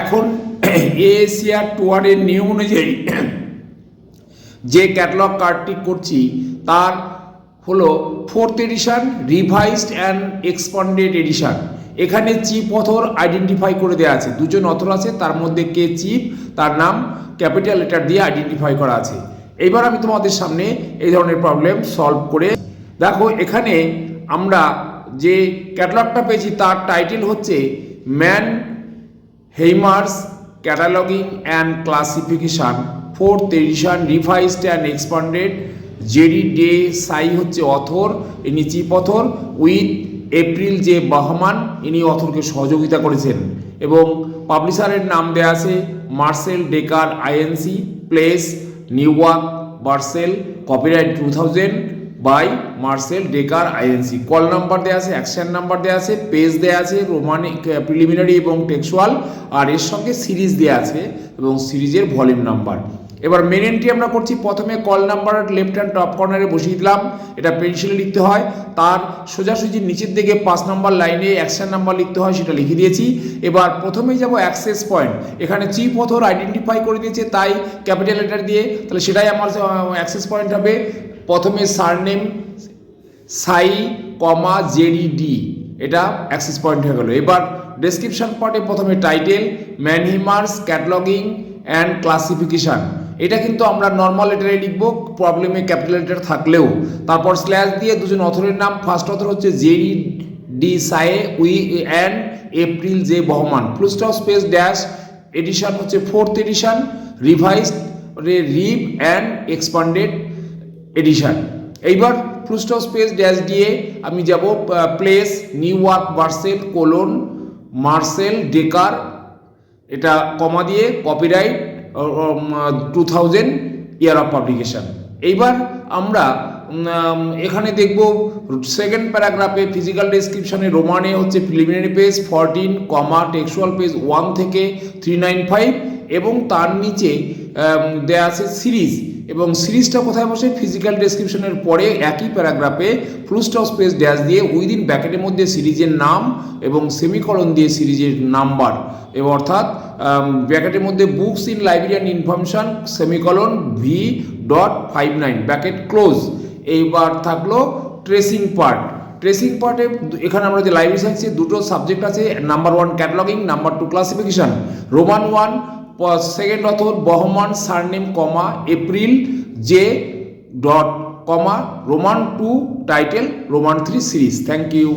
এখন এএসিআর টুয়ারের নিয়ম অনুযায়ী যে ক্যাটালগ কার্ডটি করছি তার হলো 4th edition revised and expanded edition. এখানে চিফ অথর আইডেন্টিফাই করে দেওয়া আছে, দুজন অথর আছে, তার মধ্যে কে চিফ তার নাম ক্যাপিটাল লেটার দিয়ে আইডেন্টিফাই করা আছে। এইবার আমি তোমাদের সামনে এই ধরনের প্রবলেম সলভ করে দেখো। এখানে আমরা যে ক্যাটালগটা পেয়েছি তার টাইটেল হচ্ছে Manheimer's cataloguing and classification 4th edition revised and expanded. JD de Saye হচ্ছে অথর, ইনি chief author, with April J Bohman, ইনি অথরকে সহযোগিতা করেছেন। এবং পাবলিশারের নাম দেওয়া আছে Marcel Dekker Inc, place New York Basel, copyright 2000 by Marcel Dekker Inc. Call number দেওয়া আছে, অ্যাকশন নাম্বার দেওয়া আছে, পেজ দেওয়া আছে, রোমানিক প্রিলিমিনারি এবং টেক্সুয়াল, আর এর সঙ্গে সিরিজ দেওয়া আছে এবং সিরিজের ভলিউম নাম্বার। এবার মেন এন্ট্রি আমরা করছি। প্রথমে call number left hand top কর্নারে বসিয়ে দিলাম, এটা পেন্সিলে লিখতে হয়। তার সোজাসুজি নিচের দিকে 5 নম্বর লাইনে অ্যাকশন নাম্বার লিখতে হয়, সেটা লিখে দিয়েছি। এবার প্রথমে যাব অ্যাক্সেস পয়েন্ট। এখানে চিফ অথর আইডেন্টিফাই করে দিয়েছে তাই ক্যাপিটাল লেটার দিয়ে, তাহলে সেটাই আমার অ্যাক্সেস পয়েন্ট হবে। প্রথমে সারনেম সাই কমা জেডি, এটা অ্যাক্সেস পয়েন্ট হয়ে গেল। এবার ডেসক্রিপশন পার্টে প্রথমে title Manheimer's cataloguing and classification, এটা কিন্তু আমরা নর্মাল লেটারে লিখব, প্রবলেমে ক্যাপিটাল লেটার থাকলেও। তারপর স্ল্যাশ দিয়ে দুজন অথরের নাম, ফার্স্ট অথর হচ্ছে JD de Saye with and April J Bohman, full stop space dash, edition হচ্ছে 4th এডিশন রিভাইজড রিভ অ্যান্ড এক্সপান্ডেড এডিশন। এইবার ফুল স্টপ স্পেস ড্যাশ দিয়ে আমি যাব place New York Basel colon Marcel Dekker, এটা comma দিয়ে copyright 2000 year of publication. এইবার আমরা এখানে দেখব সেকেন্ড প্যারাগ্রাফে ফিজিক্যাল ডেসক্রিপশনে রোমানে হচ্ছে প্রিলিমিনারি পেজ 14 কমা টেক্সচুয়াল পেজ 1 থেকে 395 এবং তার নিচে দেয়া আছে সিরিজ, এবং সিরিজটা কোথায় বসে ফিজিক্যাল ডেসক্রিপশনের পরে একই প্যারাগ্রাফে ফুল স্টপ স্পেস ড্যাশ দিয়ে উইদিন ব্র্যাকেটের মধ্যে সিরিজের নাম এবং সেমিকলন দিয়ে সিরিজের নাম্বার, এবং অর্থাৎ ব্র্যাকেটের মধ্যে books in library and information semicolon V.59 bracket close. এইবার থাকলো ট্রেসিং পার্ট। ট্রেসিং পার্টে এখানে আমরা যে লাইব্রেরি সাইন্সে দুটো সাবজেক্ট আছে, number 1 cataloguing, number 2 classification. Roman 1 second author Bohman surname comma April J dot comma Roman 2 title Roman 3 series. Thank you.